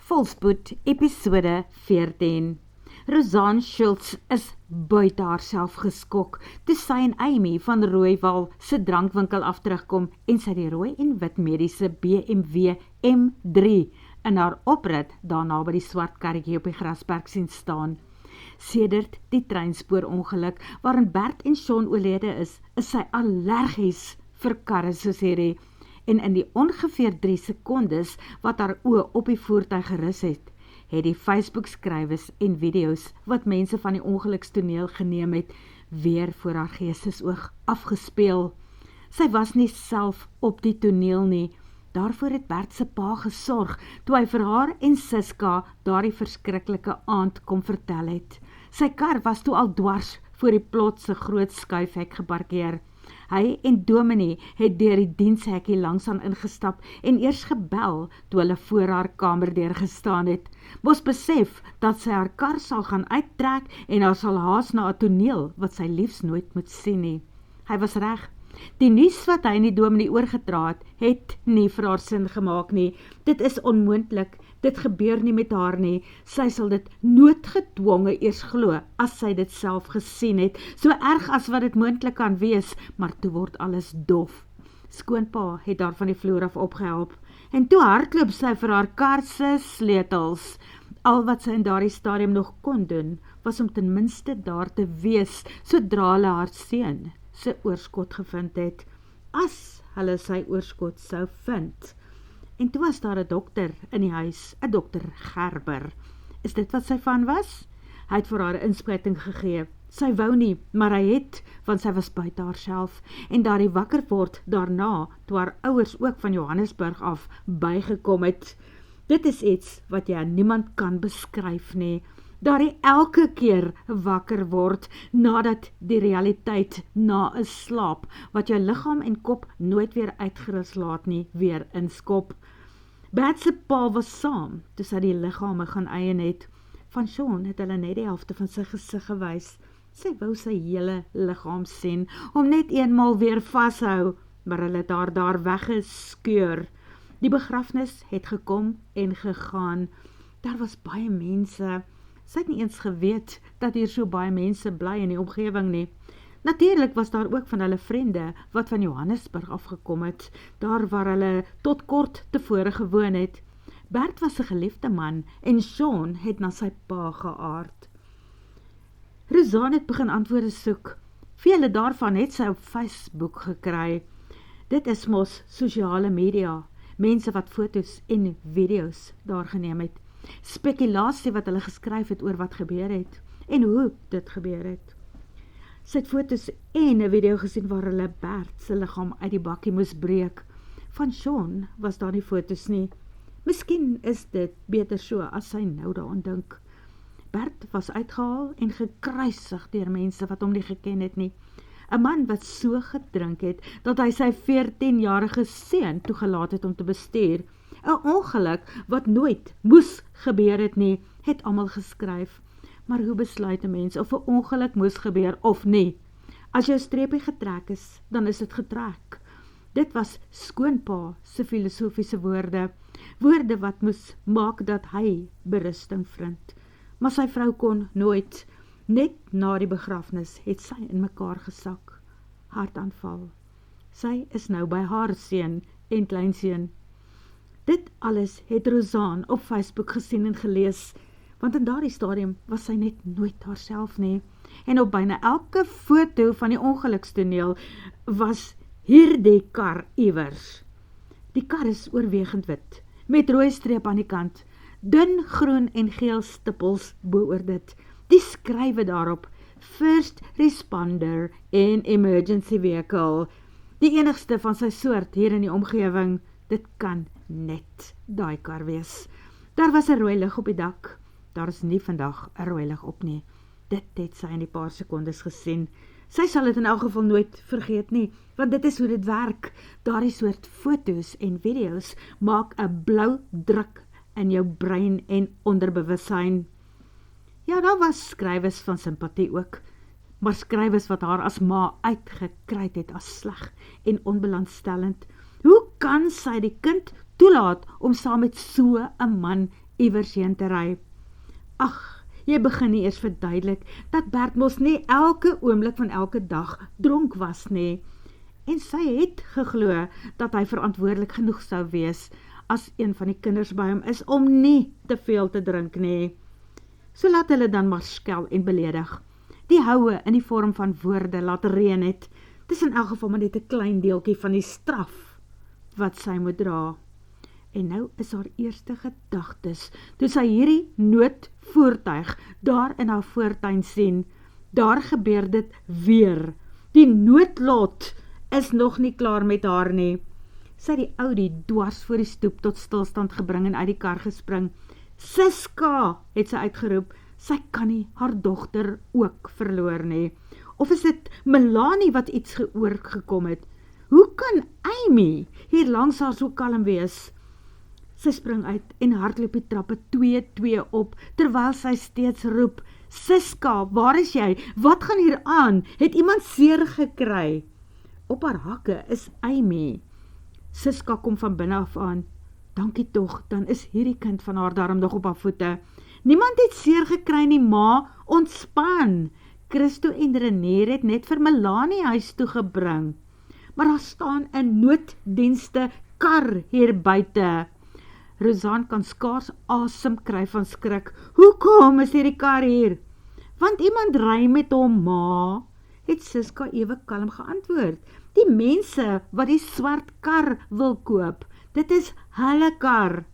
Volspoed, episode 14. Rosanne Schultz is buite haarself geskok toe sy en Amy van Rooiwal se drankwinkel af terugkom en sy die rooi en wit mediese BMW M3 in haar oprit daarna by die swart karretjie op die grasperk sien staan. Sedert die treinspoor-ongeluk waarin Bert en Sean oorlede is sy allergies vir karre soos hierdie. En in die ongeveer 3 sekondes wat haar oë op die voertuig gerus het die Facebook-skrywers en video's wat mense van die ongelukstoneel geneem het, weer voor haar geestesoog afgespeel. Sy was nie self op die toneel nie. Daarvoor het Bert se pa gesorg, toe hy vir haar en Siska daardie verskriklike aand kom vertel het. Sy kar was toe al dwars voor die plotse groot skuifhek geparkeer. Hy en Dominee het deur die dienshekkie langsaan ingestap en eers gebel toe hulle voor haar kamer deurgestaan het. Mos besef dat sy haar kar sal gaan uittrek en haar sal haas na 'n toneel wat sy liefs nooit moet sien nie. Hy was reg. Die nuus wat hy in die Dominee oorgedra het nie vir haar sin gemaak nie. Dit is onmoontlik. Dit gebeur nie met haar nie. Sy sal dit noodgedwonge eers glo as sy dit self gesien het. So erg as wat dit moontlik kan wees, maar toe word alles dof. Skoonpa het haar van die vloer af opgehelp. En toe hardloop sy vir haar kar se sleutels. Al wat sy in daardie stadium nog kon doen, was om ten minste daar te wees, sodra hulle haar seun sy oorskot gevind het, as hulle sy oorskot sou vind. En toe was daar 'n dokter in die huis, 'n dokter Gerber. Is dit wat sy van was? Hy het vir haar 'n inspuiting gegee. Sy wou nie, maar hy het, want sy was buite haarself. En daardie wakker word daarna, toe haar ouers ook van Johannesburg af bygekom het. Dit is iets wat jy aan niemand kan beskryf nie. Daar hy elke keer wakker word, nadat die realiteit na 'n slaap, wat jou liggaam en kop nooit weer uitgerus laat nie, weer inskop. Bert se pa was saam, toe sy die liggame gaan eien het. Van Sean het hulle net die helfte van sy gesig gewys. Sy wou sy hele liggaam sien, om net eenmaal weer vashou, maar hulle het haar daar weggeskeur. Die begrafnis het gekom en gegaan. Daar was baie mense. Sy het nie eens geweet dat hier so baie mense bly in die omgewing nie. Natuurlik was daar ook van hulle vriende wat van Johannesburg afgekom het, daar waar hulle tot kort tevore gewoon het. Bert was 'n geliefde man en Sean het na sy pa geaard. Rosanne het begin antwoorde soek. Vele daarvan het sy op Facebook gekry. Dit is mos sosiale media, mense wat foto's en video's daar geneem het. Spekulasie wat hulle geskryf het oor wat gebeur het en hoe dit gebeur het. Sy het foto's en 'n video gesien waar hulle Bert se liggaam uit die bakkie moes breek. Van Sean was daar nie foto's nie. Miskien is dit beter so as sy nou daaraan dink. Bert was uitgehaal en gekruisig deur mense wat hom nie geken het nie. 'n Man wat so gedrink het dat hy sy 14-jarige seun toegelaat het om te bestuur. 'n Ongeluk wat nooit moes gebeur het nie, het almal geskryf. Maar hoe besluit 'n mens of 'n ongeluk moes gebeur of nie? As jou streepie getrek is, dan is dit getrek. Dit was skoonpa se filosofiese woorde. Woorde wat moes maak dat hy berusting vind. Maar sy vrou kon nooit. Net na die begrafnis het sy in mekaar gesak. Hartaanval. Sy is nou by haar seun en kleinseun. Dit alles het Rosanne op Facebook gesien en gelees, want in daardie stadium was sy net nooit haarself nie. En op byna elke foto van die ongelukstoneel was hierdie kar iewers. Die kar is oorwegend wit, met rooi streep aan die kant, dun groen en geel stippels bo-oor dit. Die skrywe daarop, First Responder en Emergency Vehicle, die enigste van sy soort hier in die omgewing. Dit kan net daai kar wees. Daar was 'n rooi lig op die dak. Daar is nie vandag 'n rooi lig op nie. Dit het sy in die paar sekondes gesien. Sy sal dit in elk geval nooit vergeet nie, want dit is hoe dit werk. Daardie soort foto's en video's maak 'n blou druk in jou brein en onderbewussyn. Ja, daar was skrywes van simpatie ook, maar skrywes wat haar as ma uitgekry het as sleg en onbelangstellend. Hoe kan sy die kind toelaat om saam met so 'n man iewers heen te ry. Ag, jy begin nie eers verduidelik, dat Bert mos nie elke oomblik van elke dag dronk was nie. En sy het geglo, dat hy verantwoordelik genoeg sou wees, as een van die kinders by hom is, om nie te veel te drink nie. So laat hulle dan maar skel en beledig. Die houe in die vorm van woorde laat reën het. Dis in elk geval maar net 'n klein deeltjie van die straf wat sy moet dra. En nou is haar eerste gedagtes, toe sy hierdie noodvoertuig daar in haar voortuin sien. Daar gebeur dit weer. Die noodlot is nog nie klaar met haar nie. Sy het die Audi dwars voor die stoep tot stilstand gebring en uit die kar gespring. Siska, het sy uitgeroep, sy kan nie haar dogter ook verloor nie. Of is dit Melanie wat iets geoorgekom het? Hoe kan Amy hier langs haar so kalm wees? Sy spring uit en hardloop die trappe 2-2 op, terwyl sy steeds roep, Siska, waar is jy? Wat gaan hier aan? Het iemand seer gekry? Op haar hakke is Amy. Siska kom van binne af aan. Dankie tog, dan is hierdie kind van haar darm nog op haar voete. Niemand het seer gekry nie, ma, ontspan. Christo en René het net vir Melanie huis toe gebring. Maar daar staan 'n nooddienste kar hier buite. Rosanne kan skaars asem kry van skrik. Hoekom is hierdie kar hier? Want iemand ry met hom, ma, het Siska ewe kalm geantwoord. Die mense wat die swart kar wil koop, dit is hulle kar.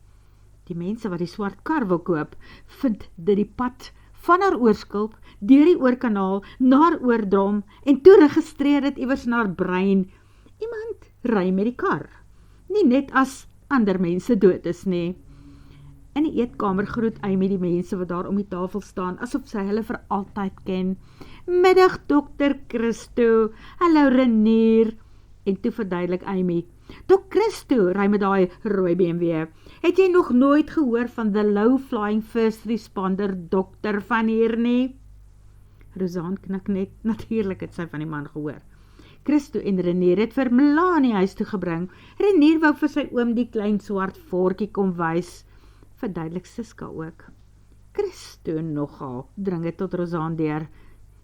Die mense wat die swart kar wil koop, vind dit die pad van haar oorskulp, deur die oorkanaal, na haar oordrom, en toe registreer dit iewers in haar brein. Iemand ry met die kar. Nie net as ander mense dood is nie. In die eetkamer groet Amy die mense wat daar om die tafel staan, asof sy hulle vir altyd ken. Middag, dokter Christo, hallo Renier, en toe verduidelik Amy. Dok Christo, ry met daai rooi BMW. Het jy nog nooit gehoor van the low flying first responder dokter van hier nie? Rosanne knik net, natuurlijk het sy van die man gehoor. Christo en Renier het vir Melanie huis toe gebring. Renier wou vir sy oom die klein swart voortjie kom wys. Verduidelik Siska ook. Christo nogal, dring het tot Rosanne deur.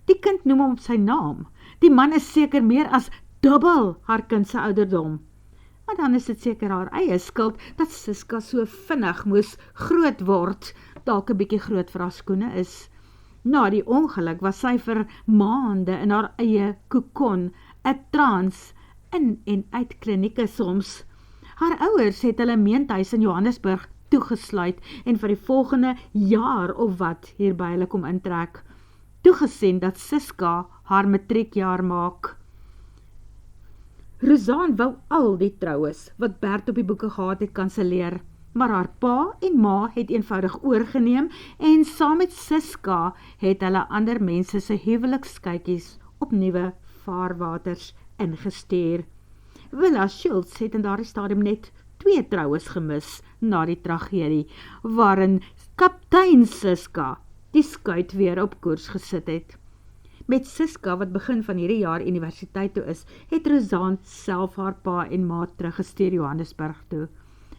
Die kind noem hom op sy naam. Die man is seker meer as dubbel haar kind se ouderdom. Maar dan is dit seker haar eie skuld, dat Siska so vinnig moes groot word, dalk 'n bietjie groot vir haar skoene is. Na die ongeluk was sy vir maande in haar eie kokon, 'n trans, in en uit klinieke soms. Haar ouers het hulle meentuis in Johannesburg toegesluit en vir die volgende jaar of wat hier by hulle kom intrek. Toegesien dat Siska haar matriekjaar maak. Rosanne wou al die troues wat Bert op die boeke gehad het kanseleer, maar haar pa en ma het eenvoudig oorgeneem en saam met Siska het hulle ander mense se huwelikskykies op nuwe vaarwaters ingestuur. Willa Schultz het in daardie stadium net 2 troues gemis na die tragedie, waarin kaptein Siska die skuit weer op koers gesit het. Met Siska, wat begin van hierdie jaar universiteit toe is, het Rosanne self haar pa en ma teruggestuur Johannesburg toe.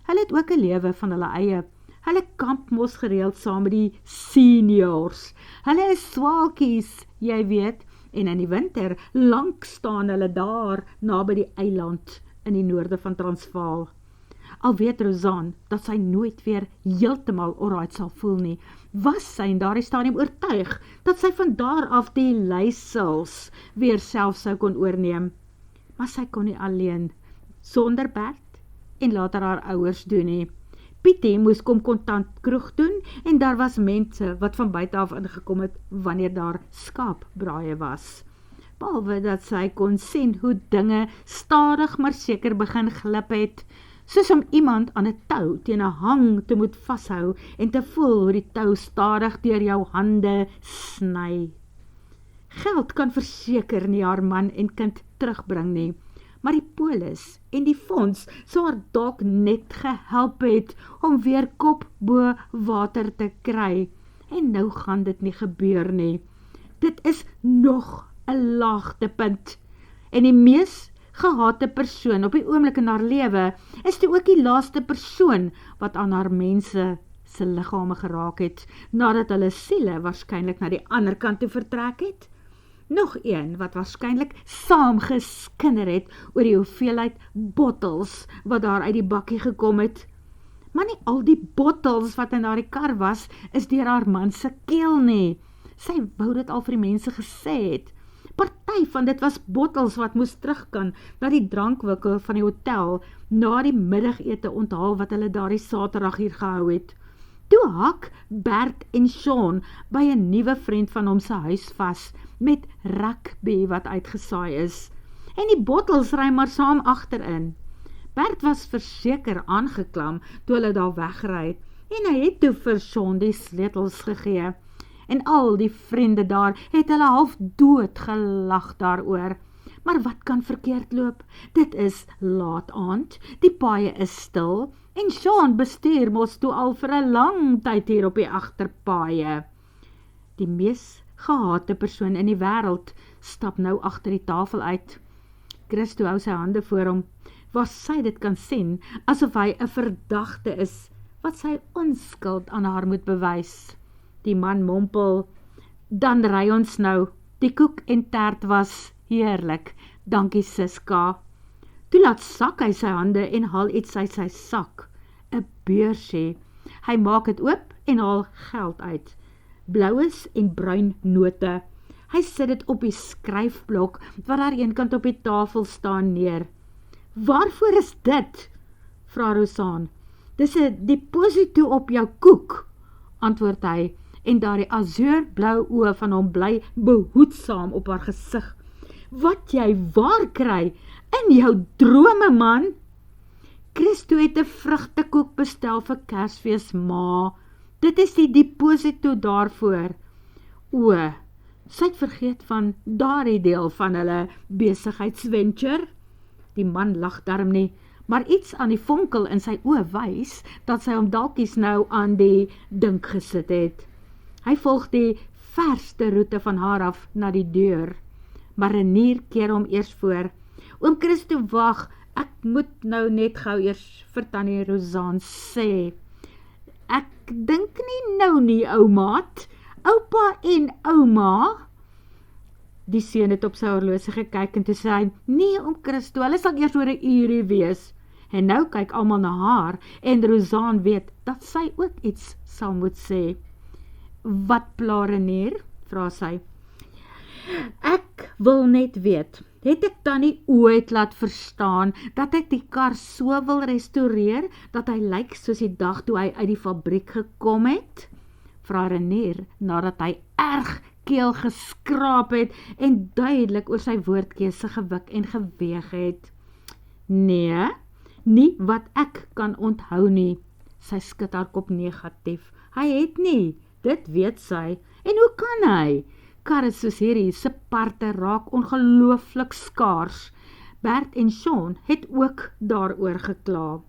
Hulle het ook 'n lewe van hulle eie. Hulle kamp mos gereeld saam met die seniors. Hulle is swaalkies, jy weet, en in die winter lank staan hulle daar naby die eiland in die noorde van Transvaal. Al weet Rosanne dat sy nooit weer heeltemal alright sal voel nie, was sy in daardie stadium oortuig dat sy van daar af die leiersels weer self sou kon oorneem. Maar sy kon nie alleen, sonder Bert en later haar ouers doen nie. Pietie moes kom kontant kroeg doen en daar was mense wat van buite af ingekom het wanneer daar skaapbraaie was. Behalwe dat sy kon sien hoe dinge stadig maar seker begin glip het, soos om iemand aan 'n tou teen 'n hang te moet vashou en te voel hoe die tou stadig deur jou hande sny. Geld kan verseker nie haar man en kind terugbring nie, maar die polis en die fonds sou haar dalk net gehelp het om weer kop bo water te kry. En nou gaan dit nie gebeur nie. Dit is nog 'n laagtepunt. En die mees gehate persoon op die oomblik in haar lewe is toe ook die laaste persoon wat aan haar mense se liggame geraak het, nadat hulle siele waarskynlik na die ander kant toe vertrek het. Nog een wat waarskynlik saam geskinder het oor die hoeveelheid bottels wat daar uit die bakkie gekom het. Maar nie al die bottels wat in daardie kar was, is deur haar man se keel nie. Sy wou dit al vir die mense gesê het. Party van dit was bottels wat moes terug kan na die drankwinkel van die hotel na die middagete onthaal wat hulle daardie Saterdag hier gehou het. Toe hak Bert en Sean by 'n nuwe vriend van hom se huis vas met rugby wat uitgesaai is. En die bottels ry maar saam agterin. Bert was verseker aangeklam toe hulle daar wegry het en hy het toe vir Sean die sleutels gegee. En al die vriende daar het hulle half dood gelag daaroor. Maar wat kan verkeerd loop? Dit is laat aand, die paaie is stil en Sean bestuur mos toe al vir 'n lang tyd hier op die agterpaaie. Die mees gehate persoon in die wêreld stap nou agter die tafel uit. Christo hou sy hande voor hom, waar sy dit kan sien, asof hy 'n verdagte is, wat sy onskuld aan haar moet bewys. Die man mompel, dan ry ons nou, die koek en tert was heerlik, dankie Siska. Toe laat sak hy sy hande en haal iets uit sy sak, 'n beursie. Hy maak het oop en haal geld uit, blauwes en bruin note. Hy sit dit op die skryfblok, wat daar eenkant op die tafel staan neer. Waarvoor is dit? Vra Rosaan. Dis 'n deposito op jou koek, antwoord hy, en daardie azuurblou oë van hom bly behoedsaam op haar gesig. Wat jy waar kry, in jou drome man? Christo het 'n vrugtekoek bestel vir Kersfees, ma. Dit is die deposito daarvoor. O, sy het vergeet van daardie deel van hulle besigheidsventure. Die man lag darm nie, maar iets aan die vonkel in sy oë wys, dat sy hom dalkies nou aan die dink gesit het. Hy volg die verste roete van haar af na die deur, maar Renier keer hom eers voor. Oom Christo, wag, ek moet nou net gou eers vir tannie Rosaan sê. Ek dink nie nou nie, ou maat. Oupa en ouma. Die seun het op sy horlosie gekyk en toe sê hy, nee oom Christo, hulle sal eers oor 'n uur wees. En nou kyk almal na haar en Rosaan weet dat sy ook iets sal moet sê. Wat pla Renier? Vra sy. Ek wil net weet, het ek tannie ooit laat verstaan dat ek die kar so wil restaureer, dat hy lyk soos die dag toe hy uit die fabriek gekom het? Vra Renier, nadat hy erg keel geskraap het en duidelik oor sy woordkeuse gewik en geweeg het. Nee, nie wat ek kan onthou nie. Sy skud haar kop negatief. Hy het nie, dit weet sy. En hoe kan hy? Karre soos hierdie se parte raak ongelooflik skaars. Bert en Sean het ook daaroor gekla.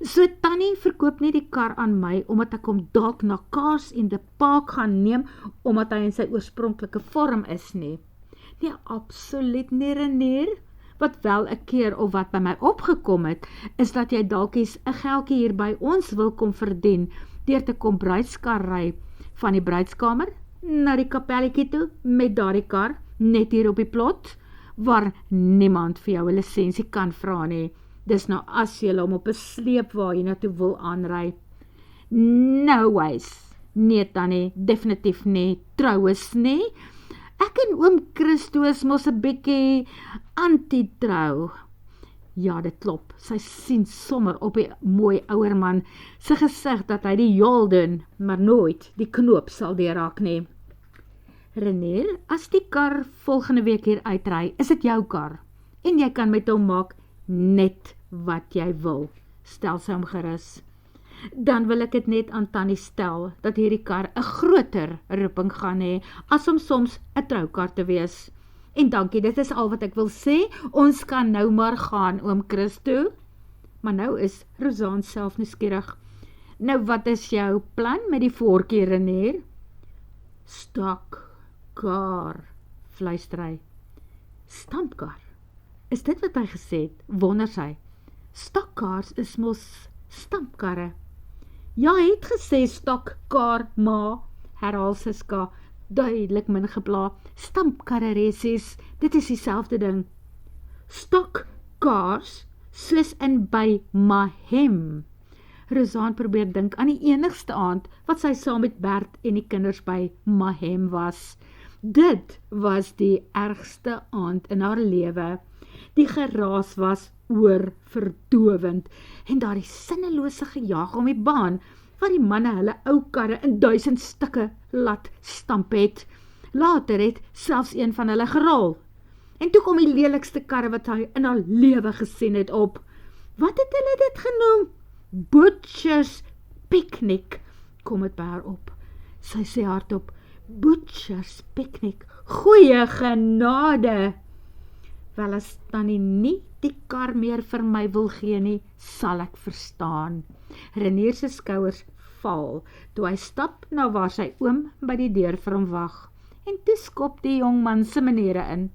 So tannie verkoop nie die kar aan my, omdat ek hom dalk na Kaas en de Paak gaan neem, omdat hy in sy oorspronklike vorm is nie. Nee, absoluut nie Renier. Wat wel 'n keer of wat by my opgekom het, is dat jy dalkies 'n geldjie hier by ons wil kom verdien, deur te kom bruidskar ry, van die bruidskamer na die kapelletjie toe, met daardie kar, net hier op die plot, waar niemand vir jou 'n lisensie kan vra nie. Dis nou as jy hom op 'n sleep waar jy na toe wil aanry. No ways. Nee tannie, definitief nie. Trouwens nie. Ek en oom Christo is mos 'n bietjie anti-trou. Ja, dit klop. Sy sien sommer op die mooi ouer man sy gesig dat hy die jol doen, maar nooit die knoop sal deurraak nie. Renier, as die kar volgende week hier uitry, is dit jou kar. En jy kan met hom maak net wat jy wil, stel sy hom gerus. Dan wil ek dit net aan Tannie stel, dat hierdie kar 'n groter roeping gaan hê, as om soms 'n troukar te wees. En dankie, dit is al wat ek wil sê, ons kan nou maar gaan, oom Christo. Maar nou is Rosaan self nuuskierig. Nou wat is jou plan met die voortjie, Renier? Stampkar, fluister hy. Stampkar? Is dit wat hy gesê het? Wonder sy. Stakkaars is mos stampkarre. Jy het gesê stokkar, ma, herhaal Siska, duidelik min gebla. Stampkarresies, dit is dieselfde ding. Stokkaars, soos in by Mahem. Rozaan probeer dink aan die enigste aand wat sy saam met Bert en die kinders by Mahem was. Dit was die ergste aand in haar lewe. Die geraas was oorverdowend en daardie sinnelose gejaag om die baan, waar die manne hulle ou karre in 1000 stukke laat stamp het. Later het selfs een van hulle gerol. En toe kom die lelikste karre wat hy in haar lewe gesien het op. Wat het hulle dit genoem? Butcher's Picnic, kom het by haar op. Sy sê hardop, Butcher's Picnic, goeie genade. Wel as Tannie nie die kar meer vir my wil gee nie, sal ek verstaan. Renier se skouers val, toe hy stap na waar sy oom by die deur vir hom wag. En toe skop die jongman se maniere in.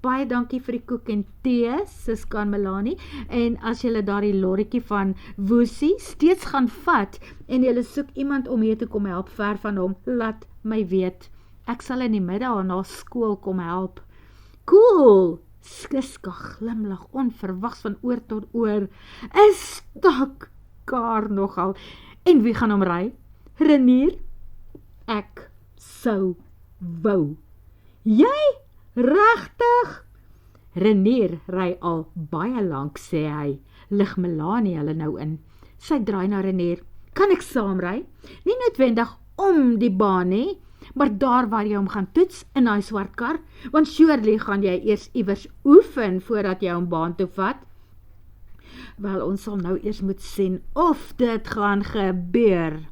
Baie dankie vir die koek en tee, Siska en Melanie, en as julle daardie lorrietjie van Woesie steeds gaan vat, en julle soek iemand om hier te kom help ver van hom, laat my weet. Ek sal in die middag na skool kom help. Cool! Siska glimlag onverwags van oor tot oor. 'n Stokkar nogal. En wie gaan hom ry? Renier? Ek sou wou. Jy? Regtig? Renier ry al baie lank, sê hy. Lig Melanie hulle nou in. Sy draai na Renier. Kan ek saamry? Nie noodwendig om die baan nie, maar daar waar jy hom gaan toets in daai swart kar, want surely gaan jy eers iewers oefen voordat jy hom baan toe vat. Wel, ons sal nou eers moet sien of dit gaan gebeur.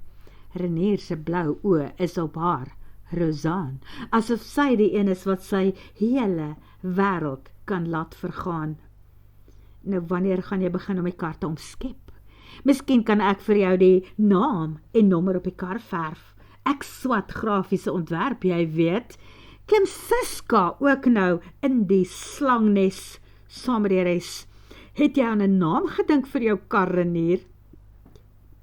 Renier se blou oë is op haar, Rozaan, asof sy die een is wat sy hele wêreld kan laat vergaan. Nou, wanneer gaan jy begin om die kar te omskep? Miskien kan ek vir jou die naam en nommer op die kar verf. Ek swat grafiese ontwerp, jy weet. Klim Siska ook nou in die slangnes saam met die res. Het jy aan 'n naam gedink vir jou kar, Renier?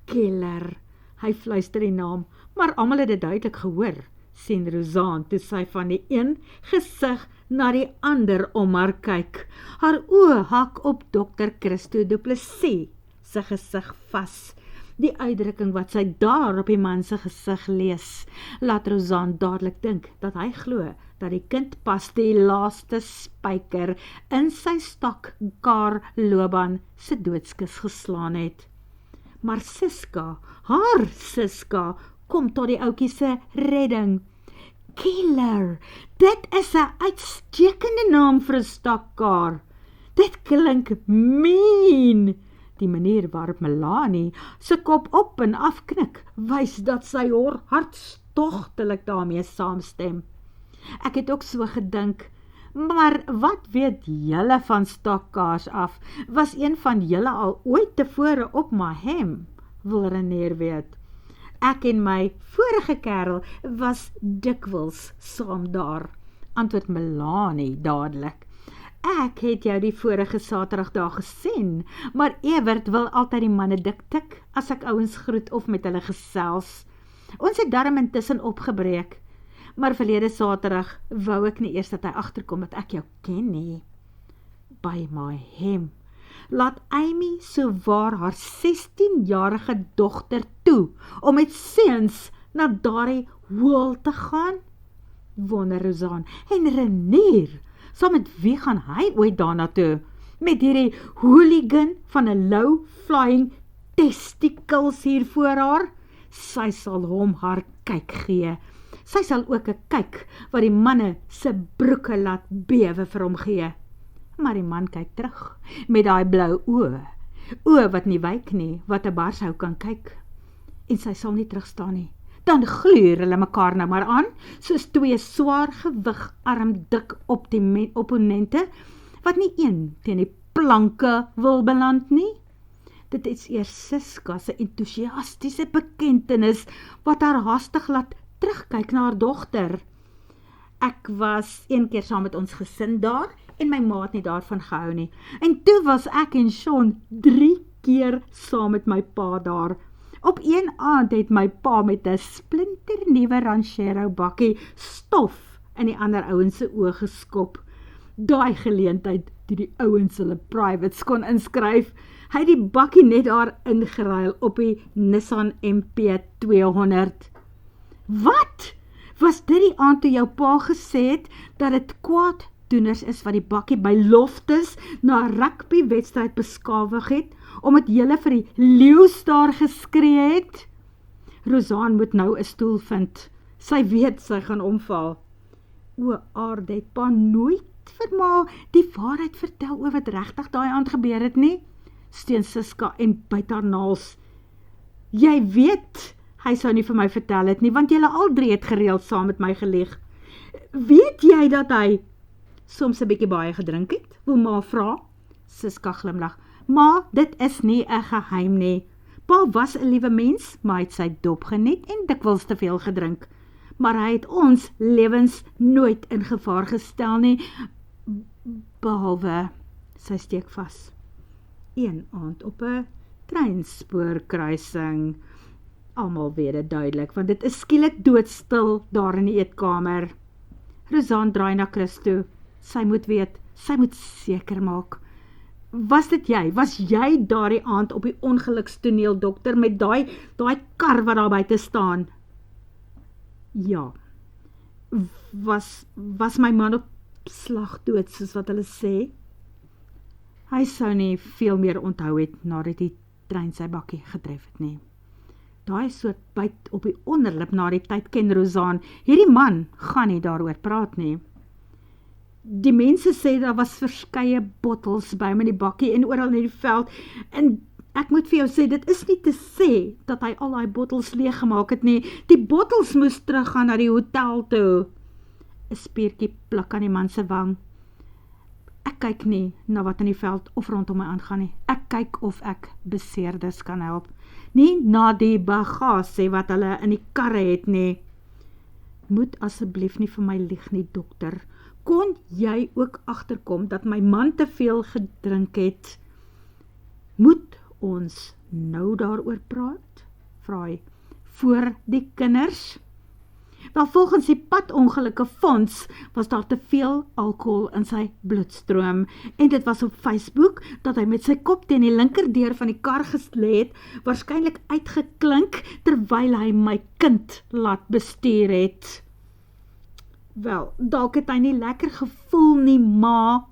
Keller, hy fluister die naam, maar almal het dit duidelik gehoor, sien Rozaan, toe sy van die een gesig na die ander om haar kyk. Haar oë hak op Dr. Christo Du Plessis se gesig vas. Die uitdrukking wat sy daar op die man se gesig lees, laat Rozaan dadelik dink dat hy glo dat die kind pas die laaste spyker in sy stokkar loopbaan se doodskus geslaan het. Maar Siska, haar Siska, kom tot die ouetjie se redding. Killer, dit is 'n uitstekende naam vir 'n stokkar. Dit klink mean. Die manier waarop Melanie se kop op en afknik, wys dat sy haar hartstogtelik daarmee saamstem. Ek het ook so gedink, maar wat weet julle van stokkars af? Was een van julle al ooit tevore op Mahem? Wil Renier weet. Ek en my vorige kerel was dikwels saam daar, antwoord Melanie dadelik. Ek het jou die vorige Saterdag daar gesien, maar Ewert wil altyd die manne dik tik, as ek ouens groet of met hulle gesels. Ons het darm intussen opgebreek, maar verlede Saterdag wou ek nie eers dat hy agterkom dat ek jou ken nie. By Mahem, laat Amy so waar haar 16-jarige dogter toe, om met seuns na daardie hoel te gaan? Wonder Rozaan, en Renier, saam met wie gaan hy ooit daarna toe? Met hierdie hooligan van 'n low-flying testicles hier voor haar? Sy sal hom haar kyk gee. Sy sal ook 'n kyk wat die manne se broeke laat bewe vir hom gee. Maar die man kyk terug, met daai blou oë wat nie wyk nie, wat 'n barshou kan kyk. En sy sal nie terugstaan nie. Dan gluur hulle mekaar nou maar aan, soos twee swaar gewig armdik opponente, wat nie een teen die planke wil beland nie. Dit is eers Siska se entoesiastiese bekentenis, wat haar haastig laat terugkyk na haar dogter. Ek was een keer saam met ons gesin daar, en my ma het nie daarvan gehou nie. En toe was ek en Sean 3 keer saam met my pa daar. Op een aand het my pa met 'n splinternuwe Ranchero bakkie stof in die ander ouens se oë geskop. Daai geleentheid toe die ouens hulle privates kon inskryf, hy het die bakkie net daar ingeruil op die Nissan MP200. Wat? Was dit die aand toe jou pa gesê het dat dit kwaaddoeners is wat die bakkie by Loftus na 'n rugbywedstryd beskawig het, omdat julle vir die leeu's daar geskree het? Rosaan moet nou 'n stoel vind. Sy weet sy gaan omval. O, Aarde het pa nooit vir ma die waarheid vertel oor wat regtig daai aand gebeur het nie? Steun Siska en byt haar naels. Jy weet, hy sou nie vir my vertel het nie, want julle al drie het gereeld saam met my gelieg. Weet jy dat hy soms 'n bietjie baie gedrink het? Wil ma vra? Siska glimlag. Ma, dit is nie 'n geheim nie. Pa was 'n liewe mens, maar hy het sy dop geniet en dikwels te veel gedrink. Maar hy het ons lewens nooit in gevaar gestel nie, behalwe, sy steek vas, een aand op 'n treinspoorkruising. Almal weet dit duidelik, want dit is skielik doodstil daar in die eetkamer. Rosaan draai na Chris toe. Sy moet weet, sy moet seker maak. Was dit jy? Was jy daardie aand op die ongelukstoneel, dokter, met daai kar wat daar buite staan? Ja. Was my man op slag dood, soos wat hulle sê? Hy sou nie veel meer onthou het nadat die trein sy bakkie getref het nie. Daai soort byt op die onderlip na die tyd ken Rosaan. Hierdie man gaan nie daaroor praat nie. Die mense sê daar was verskeie bottels by hom in die bakkie en oral in die veld. En ek moet vir jou sê, dit is nie te sê dat hy al daai bottels leeggemaak het nie. Die bottels moes teruggaan na die hotel toe. 'n Spiertjie pluk aan die man se wang. Ek kyk nie na wat in die veld of rondom my aangaan nie. Ek kyk of ek beseerdes kan help. Nie na die bagasie wat hulle in die karre het nie. Moet asseblief nie vir my lieg nie, dokter. Kon jy ook agterkom dat my man te veel gedrink het? Moet ons nou daaroor praat? Vra hy. Voor die kinders? Wel, volgens die padongelukke fonds was daar te veel alkohol in sy bloedstroom en dit was op Facebook dat hy met sy kop teen die linkerdeur van die kar gelê het, waarskynlik uitgeklink terwyl hy my kind laat bestuur het. Wel, dalk het hy nie lekker gevoel nie, ma,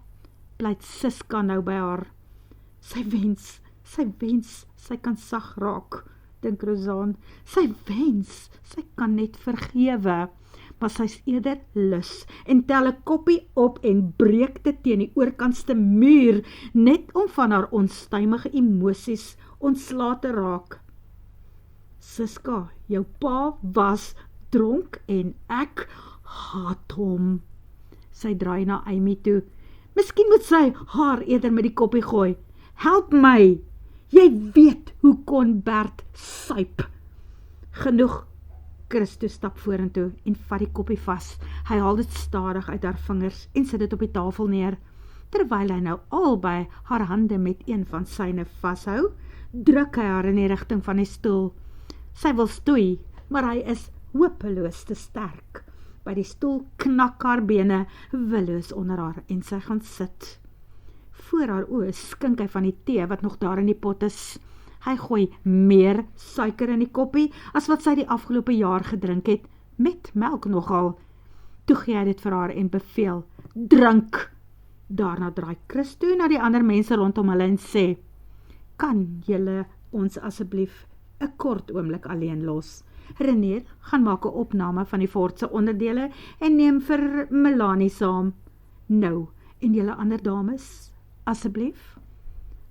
pleit Siska nou by haar. Sy wens sy kan sag raak, dink Rosaan. Sy wens, sy kan net vergewe, maar sy's eerder lus en tel 'n koppie op en breek dit teen die oorkantste muur, net om van haar onstuimige emosies ontslae te raak. Siska, jou pa was dronk en ek haat hom. Sy draai na Amy toe. Miskien moet sy haar eerder met die koppie gooi. Help my! Jy weet hoe kon Bert suip. Genoeg. Christus stap vorentoe en vat die koppie vas. Hy haal dit stadig uit haar vingers en sit dit op die tafel neer. Terwyl hy nou albei haar hande met een van syne vashou, druk hy haar in die rigting van die stoel. Sy wil stoei, maar hy is hopeloos te sterk. By die stoel knak haar bene willoos onder haar en sy gaan sit. Voor haar oë skink hy van die tee wat nog daar in die pot is. Hy gooi meer suiker in die koppie as wat sy die afgelope jaar gedrink het, met melk nogal. Toe gee hy dit vir haar en beveel, drink. Daarna draai Chris toe na die ander mense rondom hulle en sê, kan julle ons asseblief 'n kort oomblik alleen los? René gaan maak 'n opname van die fort se onderdele en neem vir Melanie saam. Nou, en julle ander dames, asseblief.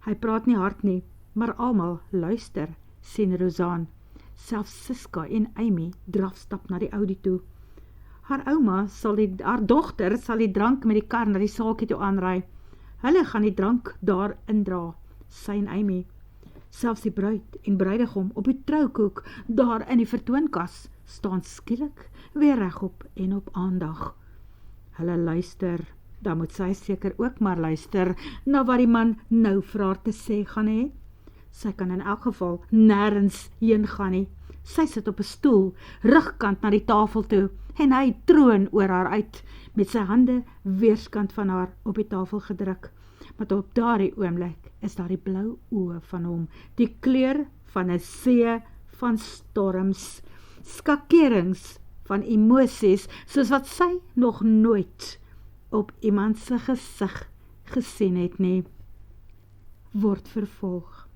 Hy praat nie hard nie, maar almal luister, sien Rosaan. Selfs Siska en Amy drafstap na die Audi toe. Haar dogter sal die drank met die kar na die saaltjie toe aanry. Hulle gaan die drank daar indra, sy en Amy. Selfs die bruid en bruidegom op die troukoek daar in die vertoonkas staan skielik weer regop en op aandag. Hulle luister, dan moet sy seker ook maar luister na wat die man nou vir haar te sê gaan hê. Sy kan in elk geval nêrens heen gaan nie. Sy sit op 'n stoel, rugkant na die tafel toe, en hy troon oor haar uit, met sy hande weerskant van haar op die tafel gedruk. Maar op daardie oomblik is daar die blou oë van hom, die kleur van 'n see van storms, skakerings van emosies, soos wat sy nog nooit op iemand se gesig gesien het nie. Word vervolg.